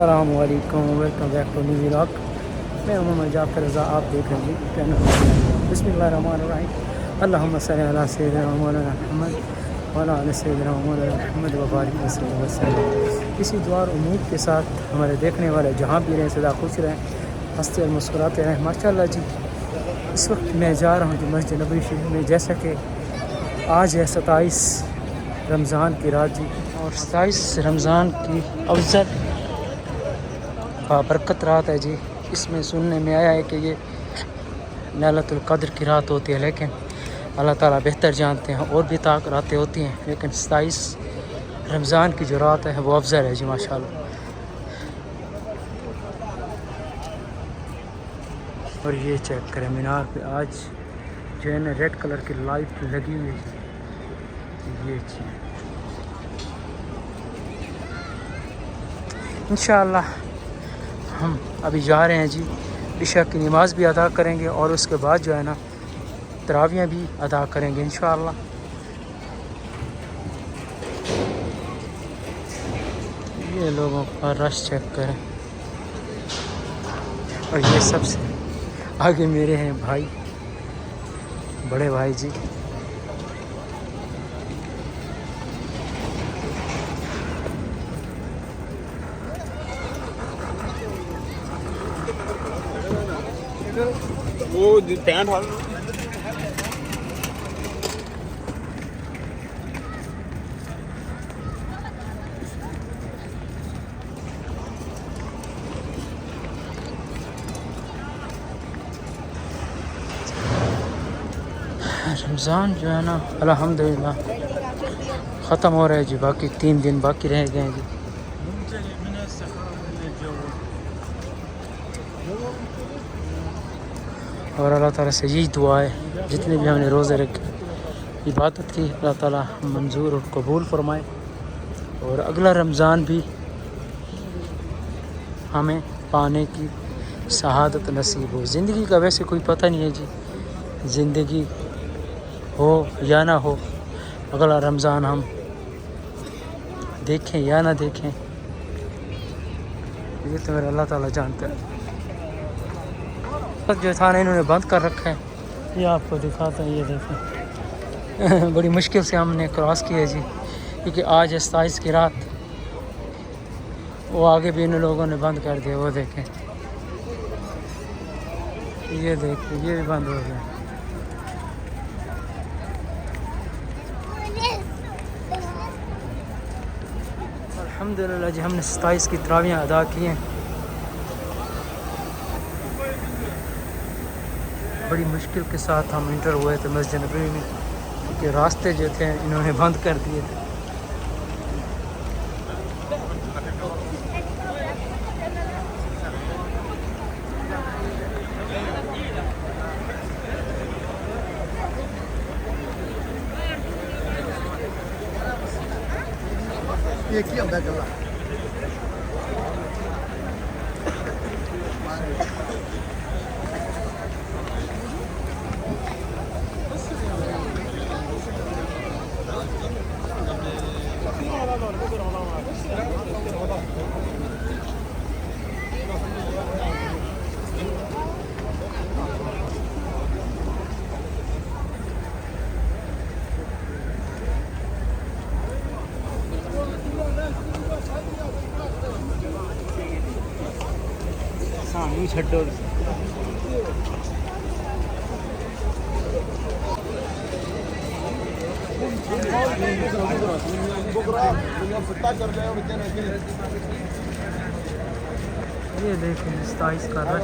अस्सलामुअलैकुम, welcome back to new vlog. मैं मोहम्मद जाफ़र रज़ा, आप देख रहे हैं चैनल बिस्मिल्लाहिर्रहमानिर्रहीम। अल्लाहुम्मा सल्ली अला सय्यिदिना मौलाना मुहम्मद व अला आलि सय्यिदिना मौलाना मुहम्मद व बारिक वसल्लम। इसी दुआ और उम्मीद के साथ हमारे देखने वाले जहाँ भी रहें सदा खुश रहें, हंसते और मुस्कुराते रहें। माशाअल्लाह जी, इस वक्त मैं जा रहा हूँ जी मस्जिद नबवी शरीफ में। जैसा कि आज है 27 रमज़ान की रात जी, और 27 रमज़ान की अफजल बाबरकत रात है जी। इसमें सुनने में आया है कि ये लैलतुल क़द्र की रात होती है, लेकिन अल्लाह ताला बेहतर जानते हैं, और भी ताक रातें होती हैं, लेकिन 27 रमज़ान की जो रात है वो अफजल है जी माशाल्लाह। और ये चेक करें, मीनार पे आज जो है ना रेड कलर की लाइट लगी हुई है। ये चीज़ इंशाअल्लाह हम अभी जा रहे हैं जी, इशा की नमाज़ भी अदा करेंगे और उसके बाद जो है ना तरावियाँ भी अदा करेंगे इंशाअल्लाह। ये लोगों का रश चेक करें। और ये सबसे आगे मेरे हैं भाई, बड़े भाई जी। वो टेंट हॉल रमज़ान जो है ना अल्हम्दुलिल्लाह ख़त्म हो रहा है जी। बाकी 3 दिन बाकी रह गए हैं जी। और अल्लाह ताला से यही दुआ है, जितने भी हमने रोज़े रखे इबादत की, अल्लाह ताला मंजूर और कबूल फरमाए, और अगला रमज़ान भी हमें पाने की शहादत नसीब हो। ज़िंदगी का वैसे कोई पता नहीं है जी, ज़िंदगी हो या ना हो, अगला रमज़ान हम देखें या ना देखें, ये तो मेरा अल्लाह ताला जानता है। तक जो था ना इन्होंने बंद कर रखा है, ये आपको दिखाता है, ये देखें। बड़ी मुश्किल से हमने क्रॉस किया जी, क्योंकि आज है 27 की रात। वो आगे भी इन लोगों ने बंद कर दिया, वो देखें, ये देखिए ये भी बंद हो गया। अल्हम्दुलिल्लाह जी, हमने 27 की तरावियाँ अदा की हैं। बड़ी मुश्किल के साथ हम इंटर हुए थे मस्जिद नबवी में, क्योंकि रास्ते जो थे इन्होंने बंद कर दिए थे। ये की होता गला सानू छड्डो। ये देखें 27 का रश।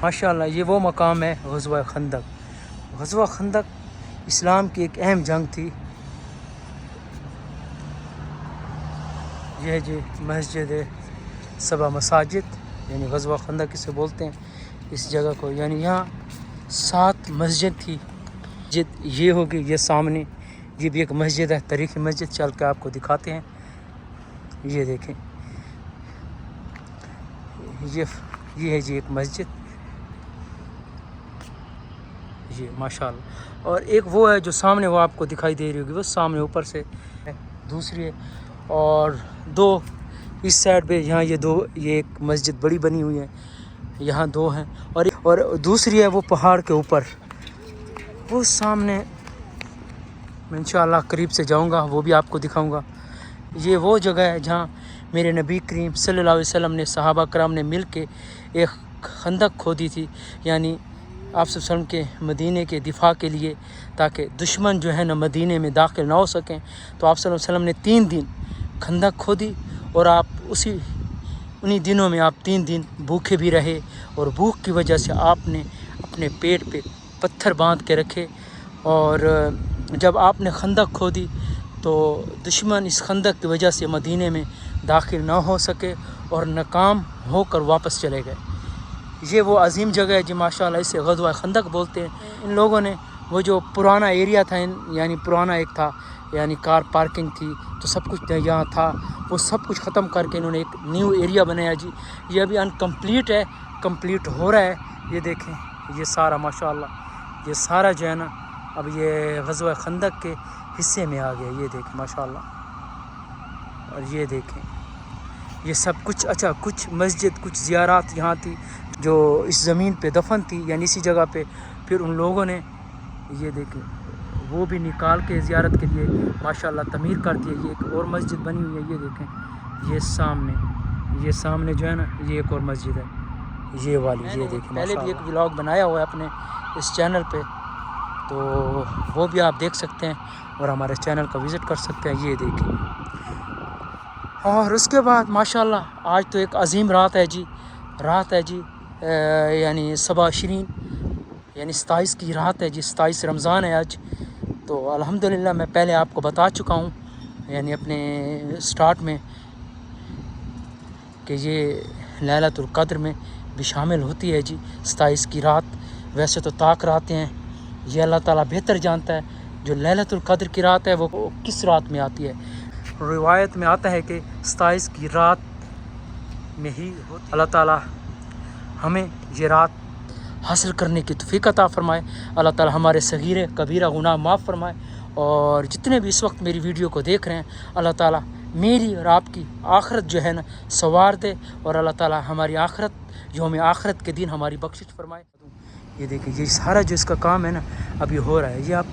माशाअल्लाह ये वो मकाम है ग़ज़वा खंदक। ग़ज़वा खंदक इस्लाम की एक अहम जंग थी। यह जी मस्जिद सबा मसाजिद यानी ग़ज़वा खंदक इसे बोलते हैं इस जगह को। यानी यहाँ 7 मस्जिद थी। ये होगी, ये सामने ये भी एक मस्जिद है, तारीख़ी मस्जिद, चल के आपको दिखाते हैं। ये देखें, ये है जी एक मस्जिद, ये माशाअल्लाह। और एक वो है जो सामने वो आपको दिखाई दे रही होगी, वो सामने ऊपर से है, दूसरी है। और 2 इस साइड पे, यहाँ ये एक मस्जिद बड़ी बनी हुई है, यहाँ 2 हैं। और दूसरी है वो पहाड़ के ऊपर, वो सामने मैं इंशाअल्लाह करीब से जाऊँगा, वो भी आपको दिखाऊँगा। ये वो जगह है जहाँ मेरे नबी करीम सल्लल्लाहु अलैहि वसल्लम ने सहाबा कराम ने मिल के एक खंदक खोदी थी, यानी आप सब वसल्लम के मदीने के दिफा के लिए, ताकि दुश्मन जो है ना मदीने में दाखिल ना हो सकें। तो आप सल्लल्लाहु अलैहि वसल्लम ने 3 दिन खंदक खोदी और आप उन्हीं दिनों में आप 3 दिन भूखे भी रहे। और भूख की वजह से आपने अपने पेट पे पत्थर बांध के रखे। और जब आपने खंदक खोदी तो दुश्मन इस खंदक की वजह से मदीने में दाखिल ना हो सके और नाकाम होकर वापस चले गए। ये वो अजीम जगह है जी माशाअल्लाह, इसे ग़ज़वा खंदक बोलते हैं। इन लोगों ने वो जो पुराना एरिया था, यानी पुराना एक था, यानी कार पार्किंग थी, तो सब कुछ यहाँ था, वो सब कुछ ख़त्म करके इन्होंने एक न्यू एरिया बनाया जी। ये अभी अनकम्प्लीट है, कंप्लीट हो रहा है। ये देखें, ये सारा माशाअल्लाह, ये सारा जो है ना अब ये ग़ज़वा खंदक के हिस्से में आ गया। ये देखें माशाअल्लाह। और ये देखें, ये सब कुछ, अच्छा कुछ मस्जिद, कुछ ज़ियारात यहाँ थी जो इस ज़मीन पे दफन थी, यानी इसी जगह पे। फिर उन लोगों ने ये देखें वो भी निकाल के ज़ियारत के लिए माशाअल्लाह तमीर कर दिया। ये एक और मस्जिद बनी हुई है, ये देखें, ये सामने जो है ना, ये एक और मस्जिद है, ये वाली, ये देखें। पहले भी एक व्लॉग बनाया हुआ है अपने इस चैनल पे, तो वो भी आप देख सकते हैं और हमारे चैनल का विज़िट कर सकते हैं। ये देखें। और उसके बाद माशाअल्लाह आज तो एक अजीम रात है जी, यानी सबा शरीन, यानी 27 की रात है जी, 27 रमज़ान है आज। तो अल्हम्दुलिल्लाह मैं पहले आपको बता चुका हूँ, यानी अपने स्टार्ट में, कि ये लैलतुल क़द्र में भी शामिल होती है जी 27 की रात। वैसे तो ताक रातें हैं, ये अल्लाह ताला बेहतर जानता है जो लैलतुल क़द्र की रात है वो किस रात में आती है। रिवायत में आता है कि 27 की रात में ही अल्लाह ताला हमें ये रात हासिल करने की तौफीक अता फ़रमाए। अल्लाह ताला हमारे सगीरे कबीरा गुनाह माफ़ फ़रमाए। और जितने भी इस वक्त मेरी वीडियो को देख रहे हैं, अल्लाह ताला मेरी और आपकी आखिरत जो है ना सवार दे, और अल्लाह ताला हमारी आखिरत, यौम आखिरत के दिन हमारी बख्शिश फ़रमाए। ये देखिए, ये सारा जो इसका काम है ना अभी हो रहा है, ये अब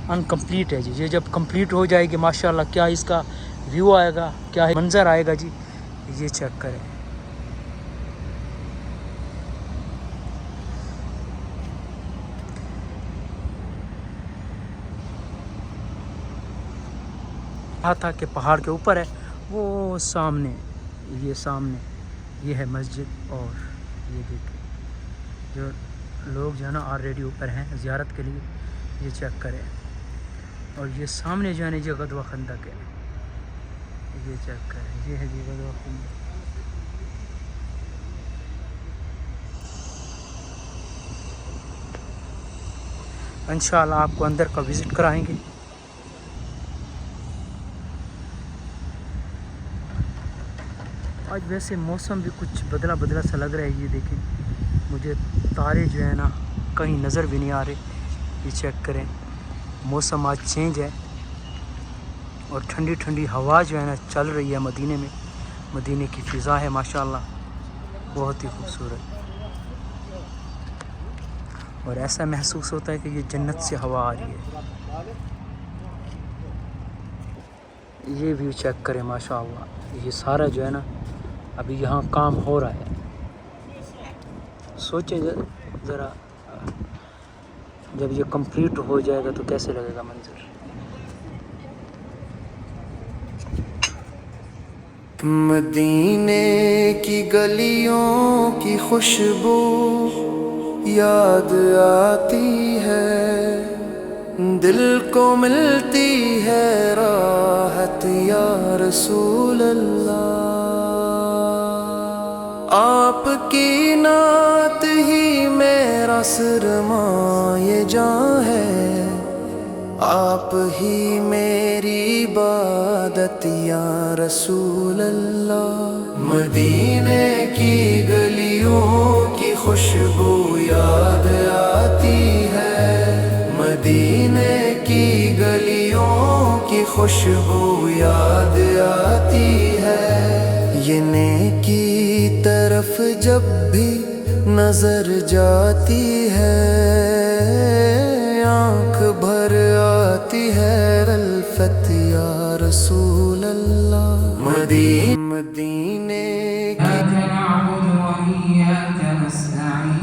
अनकम्प्लीट है जी। ये जब कंप्लीट हो जाएगी माशाअल्लाह, क्या इसका व्यू आएगा, क्या मंज़र आएगा जी, ये चेक करें। था कि पहाड़ के ऊपर है, वो सामने, ये है मस्जिद। और ये देखिए जो लोग जो है ना ऑलरेडी ऊपर हैं ज़ियारत के लिए, ये चेक करें। और ये सामने जो है ना ये ग़ज़वा खंदक है, ये चेक करें, ये है जी ग़ज़वा खंदक। इंशाल्लाह आपको अंदर का विज़िट कराएंगे। आज वैसे मौसम भी कुछ बदला बदला सा लग रहा है। ये देखें, मुझे तारे जो है ना कहीं नज़र भी नहीं आ रहे। ये चेक करें, मौसम आज चेंज है और ठंडी ठंडी हवा जो है ना चल रही है मदीने में। मदीने की फ़िज़ा है माशाल्लाह, बहुत ही खूबसूरत। और ऐसा महसूस होता है कि ये जन्नत से हवा आ रही है। ये व्यू चेक करें माशाल्लाह। ये सारा जो है ना अभी यहाँ काम हो रहा है। सोचें ज़रा, जब ये कंप्लीट हो जाएगा तो कैसे लगेगा मंजर। मदीने की गलियों की खुशबू याद आती है, दिल को मिलती है राहत या रसूल अल्लाह। आपकी नात ही मेरा सरमाए जां है, आप ही मेरी इबादत या रसूल अल्लाह। मदीने की गलियों की खुशबू याद आती है, मदीने की गलियों की खुशबू याद आती है। ये नेकी तरफ जब भी नजर जाती है, आँख भर आती है अल्फत या रसूल अल्लाह। मदीने की इय्याक नअबुदु व इय्याक नस्तईन